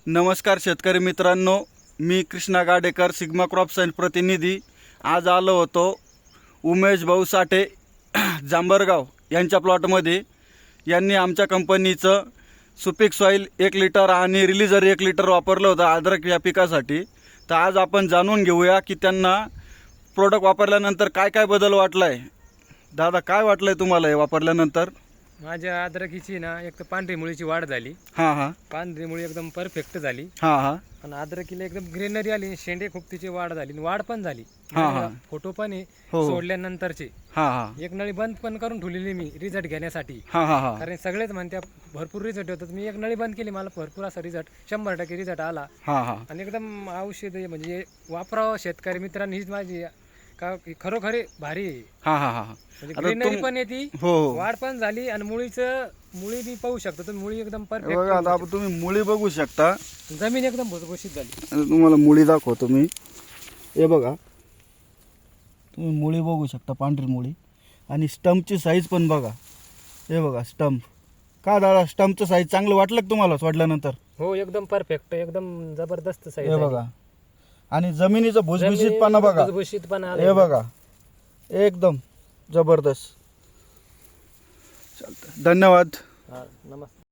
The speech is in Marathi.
नमस्कार शेतकरी मित्रांनो, मी Krishna Gadekar Sigma Crop Science प्रतिनिधी आज आलो होतो उमेश भाऊ साठे जांभरगाव यांच्या प्लॉटमध्ये। यांनी आमच्या कंपनीचं सुपीक सॉईल 1 लिटर आणि रिलीजर 1 लिटर वापरलं होतं अद्रक या पिकासाठी। तर आज आपण जाणून घेऊया की त्यांना प्रोडक्ट वापरल्यानंतर काय काय बदल वाटलाय। दादा, काय वाटलंय तुम्हाला हे वापरल्यानंतर? माझ्या अद्रकीची ना एक तर पांढरी मुळीची वाढ झाली। हां, पांढरी मुळी एकदम परफेक्ट झाली। हां, आणि अद्रकीला एकदम ग्रीनरी आली, शेंडे खूप तिची वाढ झाली, वाढ पण झाली। फोटो पण आहे सोडल्यानंतरचे। एक नळी बंद पण करून ठेवलेली मी रिझल्ट घेण्यासाठी। कारण सगळेच म्हणते भरपूर रिझल्ट होतात, मी एक नळी बंद केली, मला भरपूर असा रिझल्ट 100% रिझल्ट आला। आणि एकदम औषध म्हणजे वापरावं शेतकरी मित्रांनी, हीच माझी का खरोखर भारी म्हणजे ग्रीनरी पण येते, वाढ पण झाली आणि मुळी बी पाहू शकता तुम्ही, मुळी एकदम परफेक्ट। बघा आता तुम्ही मुळी बघू शकता, जमीन एकदम भुसभुशीत झाली। तुम्हाला मुळी दाखवतो मी। हे बघा, तुम्ही मुळी बघू शकता, पांढरी मुळी। आणि स्टंपची साईज पण बघा, हे बघा स्टंप। का दादा, स्टंपचं साईज चांगलं वाटलं का तुम्हाला सोडल्यानंतर? हो, एकदम परफेक्ट, एकदम जबरदस्त साईज। हे बघा, आणि जमिनीचा भुसभुशीतपणा बघा, हे बघा एकदम जबरदस्त। धन्यवाद। नमस्कार।